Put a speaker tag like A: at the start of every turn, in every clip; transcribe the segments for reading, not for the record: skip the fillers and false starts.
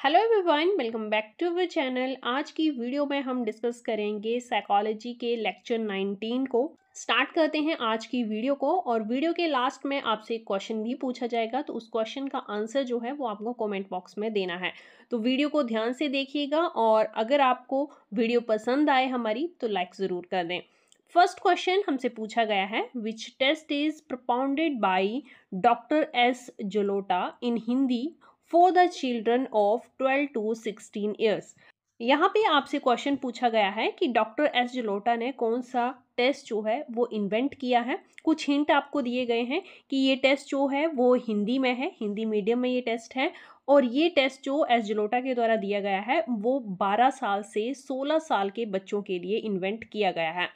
A: Hello everyone, welcome back to our channel. आज की video में हम डिस्कस करेंगे साइकोलॉजी के लेक्चर 19 को। स्टार्ट करते हैं आज की वीडियो को और वीडियो के लास्ट में आपसे एक क्वेश्चन भी पूछा जाएगा, तो उस क्वेश्चन का आंसर जो है वो आपको कमेंट बॉक्स में देना है। तो वीडियो को ध्यान से देखिएगा और अगर आपको वीडियो पसंद आए हमारी तो लाइक ज़रूर कर दें। फर्स्ट क्वेश्चन हमसे पूछा गया है, which test is propounded by doctor S Jalota in Hindi for the children of 12 to 16 years. यहाँ पे आपसे क्वेश्चन पूछा गया है कि डॉक्टर एस जलोटा ने कौन सा टेस्ट जो है वो इन्वेंट किया है। कुछ हिंट आपको दिए गए हैं कि ये टेस्ट जो है वो हिंदी में है, हिंदी मीडियम में ये टेस्ट है और ये टेस्ट जो एस जलोटा के द्वारा दिया गया है वो 12 साल से 16 साल के बच्चों के लिए इन्वेंट किया गया है।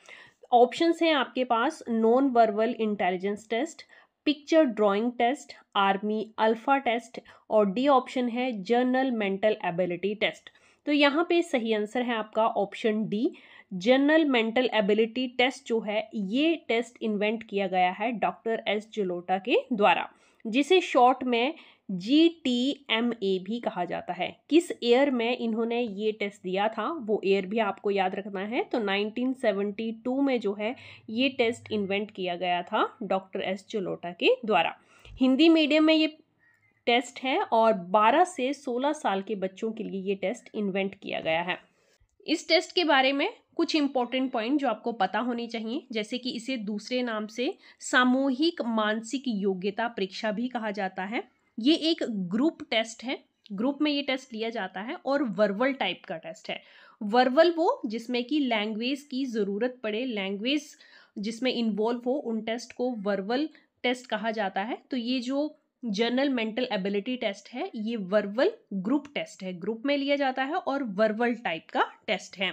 A: ऑप्शंस हैं आपके पास, non verbal intelligence test, picture drawing test, army alpha test और डी ऑप्शन है जर्नल मेंटल एबिलिटी टेस्ट। तो यहाँ पे सही आंसर है आपका option D, general mental ability test जो है ये टेस्ट इन्वेंट किया गया है डॉक्टर एस जलोटा के द्वारा, जिसे शॉर्ट में GTMA भी कहा जाता है। किस ईयर में इन्होंने ये टेस्ट दिया था वो ईयर भी आपको याद रखना है। तो 1972 में जो है ये टेस्ट इन्वेंट किया गया था डॉक्टर एस जलोटा के द्वारा। हिंदी मीडियम में ये टेस्ट है और 12 से 16 साल के बच्चों के लिए ये टेस्ट इन्वेंट किया गया है। इस टेस्ट के बारे में कुछ इंपॉर्टेंट पॉइंट जो आपको पता होनी चाहिए, जैसे कि इसे दूसरे नाम से सामूहिक मानसिक योग्यता परीक्षा भी कहा जाता है। ये एक ग्रुप टेस्ट है, ग्रुप में ये टेस्ट लिया जाता है और वर्बल टाइप का टेस्ट है। वर्बल वो जिसमें कि लैंग्वेज की ज़रूरत पड़े, लैंग्वेज जिसमें इन्वॉल्व हो, उन टेस्ट को वर्बल टेस्ट कहा जाता है। तो ये जो जर्नल मेंटल एबिलिटी टेस्ट है ये वर्बल ग्रुप टेस्ट है, ग्रुप में लिया जाता है और वर्बल टाइप का टेस्ट है।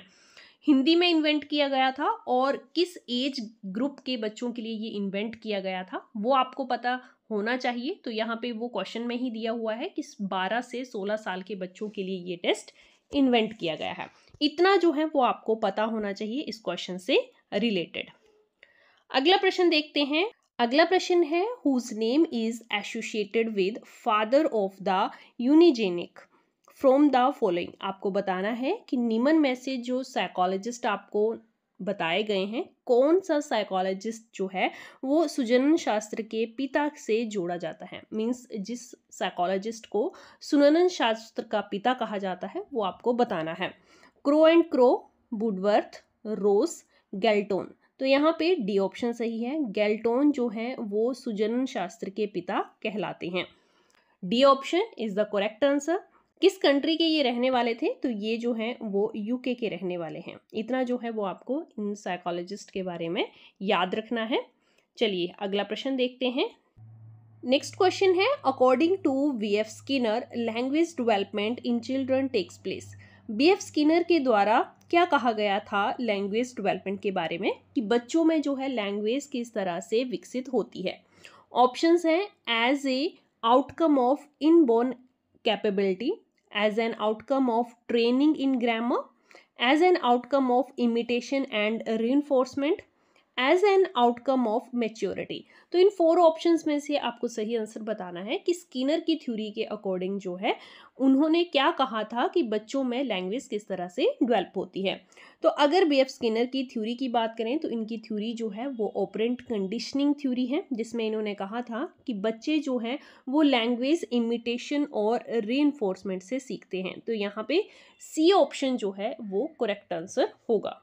A: हिंदी में इन्वेंट किया गया था और किस एज ग्रुप के बच्चों के लिए ये इन्वेंट किया गया था वो आपको पता होना चाहिए। तो यहाँ पे वो क्वेश्चन में ही दिया हुआ है कि 12 से 16 साल के बच्चों के लिए ये टेस्ट इन्वेंट किया गया है। इतना जो है वो आपको पता होना चाहिए इस क्वेश्चन से रिलेटेड। अगला प्रश्न देखते हैं। अगला प्रश्न है, whose name is associated with father of the eugenic from the following. आपको बताना है कि निम्न में से जो साइकोलॉजिस्ट आपको बताए गए हैं, कौन सा साइकोलॉजिस्ट जो है वो सुजनन शास्त्र के पिता से जोड़ा जाता है। मीन्स जिस साइकोलॉजिस्ट को सुजनन शास्त्र का पिता कहा जाता है वो आपको बताना है। क्रो एंड क्रो, वुडवर्थ, रोस, गैल्टोन। तो यहाँ पे डी ऑप्शन सही है, गैल्टोन जो है वो सुजनन शास्त्र के पिता कहलाते हैं। D option is the correct answer. किस कंट्री के ये रहने वाले थे, तो ये जो हैं वो यूके के रहने वाले हैं। इतना जो है वो आपको इन साइकोलॉजिस्ट के बारे में याद रखना है। चलिए अगला प्रश्न देखते हैं। नेक्स्ट क्वेश्चन है, according to BF Skinner language development in children takes place. BF Skinner के द्वारा क्या कहा गया था लैंग्वेज डेवलपमेंट के बारे में, कि बच्चों में जो है लैंग्वेज किस तरह से विकसित होती है। ऑप्शंस हैं, as a outcome of inborn capability, as an outcome of training in grammar, as an outcome of imitation and reinforcement, as an outcome of maturity। तो इन 4 ऑप्शंस में से आपको सही आंसर बताना है कि स्किनर की थ्योरी के अकॉर्डिंग जो है उन्होंने क्या कहा था कि बच्चों में लैंग्वेज किस तरह से डेवलप होती है। तो अगर BF स्किनर की थ्योरी की बात करें तो इनकी थ्योरी जो है वो ऑपरेंट कंडीशनिंग थ्योरी है, जिसमें इन्होंने कहा था कि बच्चे जो हैं वो लैंग्वेज इमिटेशन और रीइंफोर्समेंट से सीखते हैं। तो यहाँ पे सी ऑप्शन जो है वो करेक्ट आंसर होगा।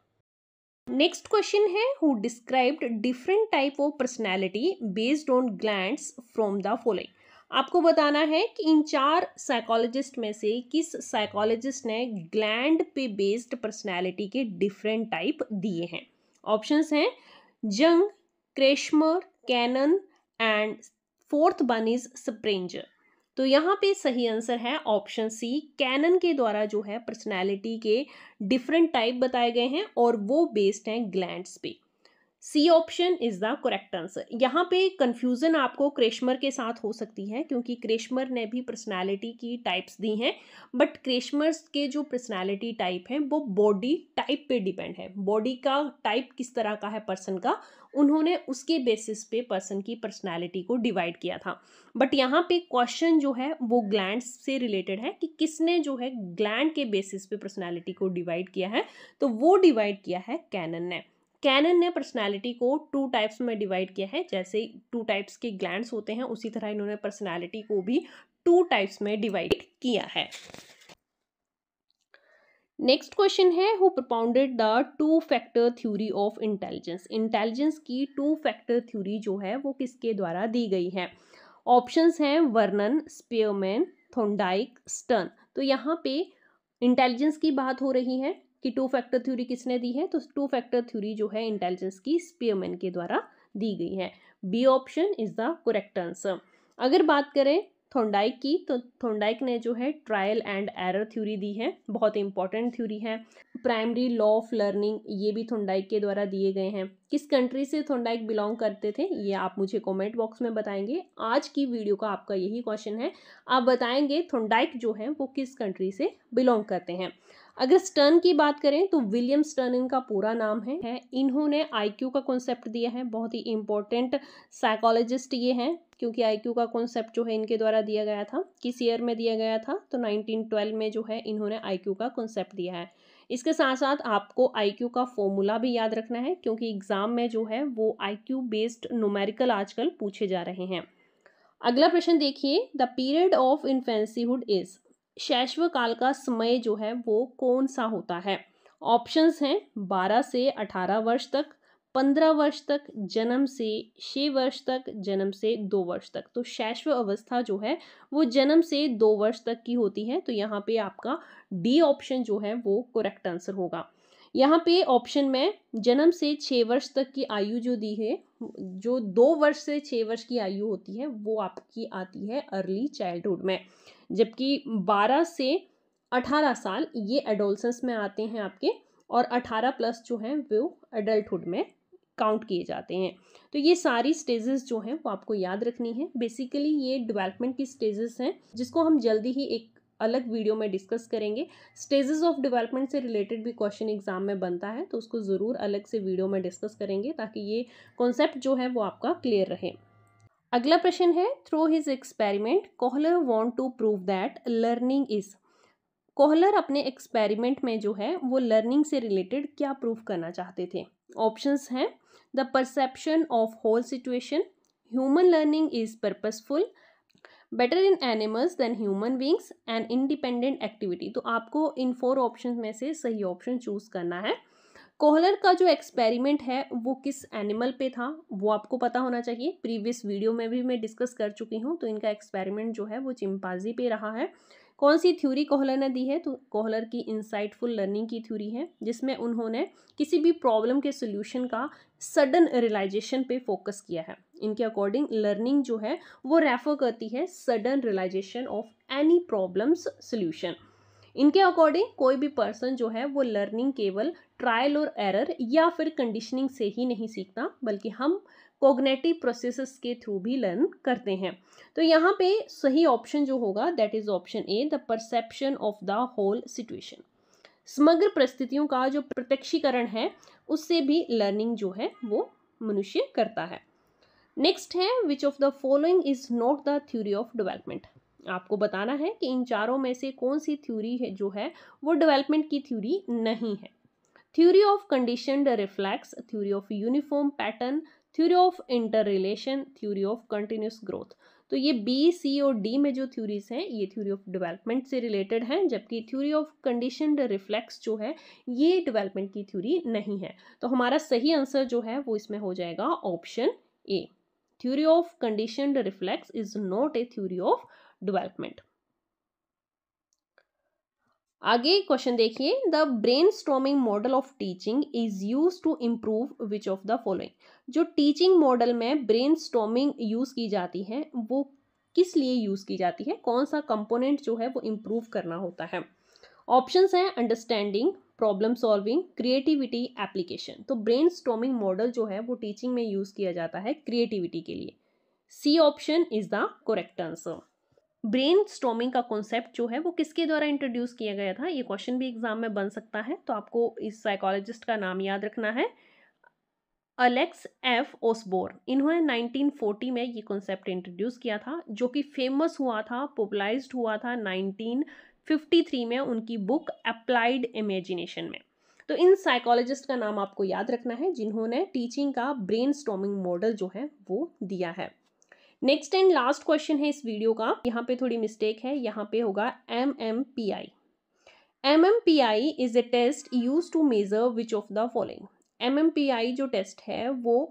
A: नेक्स्ट क्वेश्चन है, who described different type of personality based on glands from the following. आपको बताना है कि इन 4 साइकोलॉजिस्ट में से किस साइकोलॉजिस्ट ने ग्लैंड पे बेस्ड पर्सनैलिटी के डिफरेंट टाइप दिए हैं। ऑप्शंस हैं Jung, Kretschmer, Cannon and fourth one is Spranger. तो यहाँ पे सही आंसर है ऑप्शन सी, कैनन के द्वारा जो है पर्सनैलिटी के डिफरेंट टाइप बताए गए हैं और वो बेस्ड हैं ग्लैंड्स पे। C option is the correct answer. यहाँ पे कंफ्यूजन आपको क्रेशमर के साथ हो सकती है, क्योंकि क्रेशमर ने भी पर्सनालिटी की टाइप्स दी हैं, बट क्रेशमर्स के जो पर्सनालिटी टाइप हैं वो बॉडी टाइप पे डिपेंड है। बॉडी का टाइप किस तरह का है पर्सन का, उन्होंने उसके बेसिस पे पर्सन की पर्सनालिटी को डिवाइड किया था। बट यहाँ पे क्वेश्चन जो है वो ग्लैंड्स से रिलेटेड है कि किसने जो है ग्लैंड के बेसिस पे पर्सनालिटी को डिवाइड किया है, तो वो डिवाइड किया है कैनन ने। कैनन ने पर्सनालिटी को 2 टाइप्स में डिवाइड किया है। जैसे 2 टाइप्स के ग्लैंड्स होते हैं, उसी तरह इन्होंने पर्सनालिटी को भी 2 टाइप्स में डिवाइड किया है। नेक्स्ट क्वेश्चन है, who propounded the 2 factor theory of intelligence. Intelligence की 2 फैक्टर थ्योरी जो है वो किसके द्वारा दी गई है? ऑप्शंस हैं वर्नन, स्पीयरमैन, थॉर्नडाइक, स्टर्न। तो यहाँ पे इंटेलिजेंस की बात हो रही है कि 2 फैक्टर थ्योरी किसने दी है, तो 2 फैक्टर थ्योरी जो है इंटेलिजेंस की स्पीयरमैन के द्वारा दी गई है। B option is the correct answer. अगर बात करें थॉर्नडाइक की, तो थॉर्नडाइक ने जो है ट्रायल एंड एरर थ्योरी दी है, बहुत इंपॉर्टेंट थ्योरी है। प्राइमरी लॉ ऑफ लर्निंग ये भी थॉर्नडाइक के द्वारा दिए गए हैं। किस कंट्री से थॉर्नडाइक बिलोंग करते थे ये आप मुझे कमेंट बॉक्स में बताएंगे। आज की वीडियो का आपका यही क्वेश्चन है, आप बताएंगे थॉर्नडाइक जो है वो किस कंट्री से बिलोंग करते हैं। अगर स्टर्न की बात करें तो विलियम स्टर्न इनका पूरा नाम है। इन्होंने आईक्यू का कॉन्सेप्ट दिया है, बहुत ही इंपॉर्टेंट साइकोलॉजिस्ट ये हैं, क्योंकि आईक्यू का कॉन्सेप्ट जो है इनके द्वारा दिया गया था। किस ईयर में दिया गया था, तो 1912 में जो है इन्होंने आईक्यू का कॉन्सेप्ट दिया है। इसके साथ साथ आपको आईक्यू का फॉर्मूला भी याद रखना है, क्योंकि एग्जाम में जो है वो आईक्यू बेस्ड न्यूमेरिकल आजकल पूछे जा रहे हैं। अगला प्रश्न देखिए, the period of infancy hood is. शैशव काल का समय जो है वो कौन सा होता है? ऑप्शंस हैं 12 से 18 वर्ष तक, 15 वर्ष तक, जन्म से 6 वर्ष तक, जन्म से 2 वर्ष तक। तो शैशव अवस्था जो है वो जन्म से 2 वर्ष तक की होती है। तो यहाँ पे आपका डी ऑप्शन जो है वो करेक्ट आंसर होगा। यहाँ पे ऑप्शन में जन्म से 6 वर्ष तक की आयु जो दी है, जो 2 वर्ष से 6 वर्ष की आयु होती है वो आपकी आती है अर्ली चाइल्डहुड में, जबकि 12 से 18 साल ये एडोलसेंस में आते हैं आपके, और 18 प्लस जो हैं वो एडल्टहुड में काउंट किए जाते हैं। तो ये सारी स्टेजेस जो हैं वो आपको याद रखनी है। बेसिकली ये डेवलपमेंट की स्टेजेस हैं, जिसको हम जल्दी ही एक अलग वीडियो में डिस्कस करेंगे। स्टेजेस ऑफ डेवलपमेंट से रिलेटेड भी क्वेश्चन एग्जाम में बनता है, तो उसको ज़रूर अलग से वीडियो में डिस्कस करेंगे, ताकि ये कॉन्सेप्ट जो है वो आपका क्लियर रहे। अगला प्रश्न है, through his experiment Kohler want to prove that learning is. Kohler अपने एक्सपेरिमेंट में जो है वो लर्निंग से रिलेटेड क्या प्रूव करना चाहते थे? ऑप्शंस हैं the perception of whole situation, human learning is purposeful, better in animals than human beings, and independent activity. तो आपको इन 4 ऑप्शन में से सही ऑप्शन चूज करना है। कोहलर का जो एक्सपेरिमेंट है वो किस एनिमल पे था वो आपको पता होना चाहिए। प्रीवियस वीडियो में भी मैं डिस्कस कर चुकी हूँ। तो इनका एक्सपेरिमेंट जो है वो चिंपांजी पे रहा है। कौन सी थ्योरी कोहलर ने दी है, तो कोहलर की इंसाइटफुल लर्निंग की थ्योरी है, जिसमें उन्होंने किसी भी प्रॉब्लम के सोल्यूशन का सडन रियलाइजेशन पे फोकस किया है। इनके अकॉर्डिंग लर्निंग जो है वो रेफर करती है sudden realization of any problems solution. इनके अकॉर्डिंग कोई भी पर्सन जो है वो लर्निंग केवल ट्रायल और एरर या फिर कंडीशनिंग से ही नहीं सीखता, बल्कि हम कोग्नेटिव प्रोसेसेस के थ्रू भी लर्न करते हैं। तो यहाँ पे सही ऑप्शन जो होगा that is option A, the perception of the whole situation. समग्र परिस्थितियों का जो प्रत्यक्षीकरण है उससे भी लर्निंग जो है वो मनुष्य करता है। नेक्स्ट है, विच of the following is not the theory of development. आपको बताना है कि इन चारों में से कौन सी थ्योरी है जो है वो डेवलपमेंट की थ्योरी नहीं है। Theory of conditioned reflex, theory of uniform pattern, theory of inter relation, theory of continuous growth. तो ये बी, सी और डी में जो थ्योरीज हैं ये थ्योरी ऑफ डेवलपमेंट से रिलेटेड हैं, जबकि थ्योरी ऑफ कंडीशनड रिफ्लेक्स जो है ये डेवलपमेंट की थ्योरी नहीं है। तो हमारा सही आंसर जो है वो इसमें हो जाएगा option A. Theory of conditioned reflex is not a theory of development. आगे क्वेश्चन देखिए, the brainstorming model of teaching is used to improve which of the following. जो टीचिंग मॉडल में ब्रेनस्टॉर्मिंग यूज की जाती है वो किस लिए यूज की जाती है, कौन सा कंपोनेंट जो है वो इम्प्रूव करना होता है? ऑप्शंस हैं understanding, problem solving, creativity, application. तो ब्रेन स्टॉर्मिंग मॉडल जो है वो टीचिंग में यूज किया जाता है क्रिएटिविटी के लिए। C option is the correct answer. Brainstorming का कॉन्सेप्ट जो है वो किसके द्वारा इंट्रोड्यूस किया गया था, ये क्वेश्चन भी एग्जाम में बन सकता है, तो आपको इस साइकोलॉजिस्ट का नाम याद रखना है, अलेक्स एफ ओसबोर्न। इन्होंने 1940 में ये कॉन्सेप्ट इंट्रोड्यूस किया था, जो कि फेमस हुआ था, पॉपुलराइज्ड हुआ था 1953 में उनकी बुक अप्लाइड इमेजिनेशन में। तो इन साइकोलॉजिस्ट का नाम आपको याद रखना है जिन्होंने टीचिंग का ब्रेन स्टॉर्मिंग मॉडल जो है वो दिया है। नेक्स्ट एंड लास्ट क्वेश्चन है इस वीडियो का, यहाँ पे थोड़ी मिस्टेक है, यहाँ पे होगा MMPI। MMPI is a test use to measure which of the following. MMPI जो टेस्ट है वो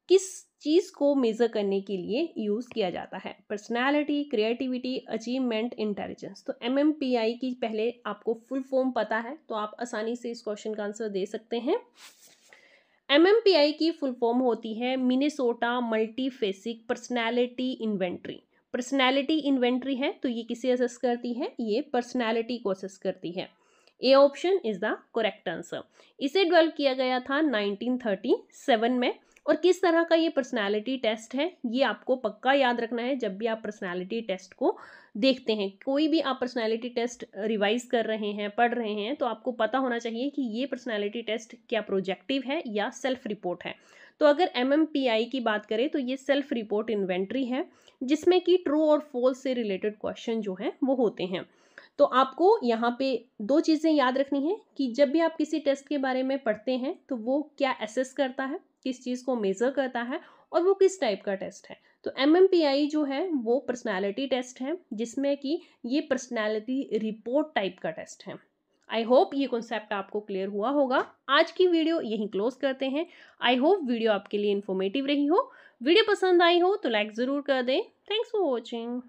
A: किस चीज को मेजर करने के लिए यूज किया जाता है, पर्सनालिटी, क्रिएटिविटी, अचीवमेंट, इंटेलिजेंस। तो MMPI की पहले आपको फुल फॉर्म पता है तो आप आसानी से इस क्वेश्चन का आंसर दे सकते हैं। MMPI की फुल फॉर्म होती है Minnesota multiphasic personality inventory. Personality inventory है तो ये किसे असेस करती है, ये पर्सनैलिटी को असेस करती है। A option is the correct answer. इसे डेवलप किया गया था 1937 में। और किस तरह का ये पर्सनैलिटी टेस्ट है ये आपको पक्का याद रखना है जब भी आप पर्सनैलिटी टेस्ट को देखते हैं। कोई भी आप पर्सनैलिटी टेस्ट रिवाइज कर रहे हैं, पढ़ रहे हैं, तो आपको पता होना चाहिए कि ये पर्सनैलिटी टेस्ट क्या प्रोजेक्टिव है या सेल्फ रिपोर्ट है। तो अगर MMPI की बात करें तो ये सेल्फ रिपोर्ट इन्वेंट्री है जिसमें कि ट्रू और फॉल्स से रिलेटेड क्वेश्चन जो हैं वो होते हैं। तो आपको यहाँ पे दो चीज़ें याद रखनी है कि जब भी आप किसी टेस्ट के बारे में पढ़ते हैं तो वो क्या असेस करता है, किस चीज़ को मेज़र करता है और वो किस टाइप का टेस्ट है। तो MMPI जो है वो पर्सनालिटी टेस्ट है जिसमें कि ये पर्सनालिटी रिपोर्ट टाइप का टेस्ट है। आई होप ये कॉन्सेप्ट आपको क्लियर हुआ होगा। आज की वीडियो यहीं क्लोज करते हैं। आई होप वीडियो आपके लिए इन्फॉर्मेटिव रही हो। वीडियो पसंद आई हो तो लाइक ज़रूर कर दें। Thanks for watching.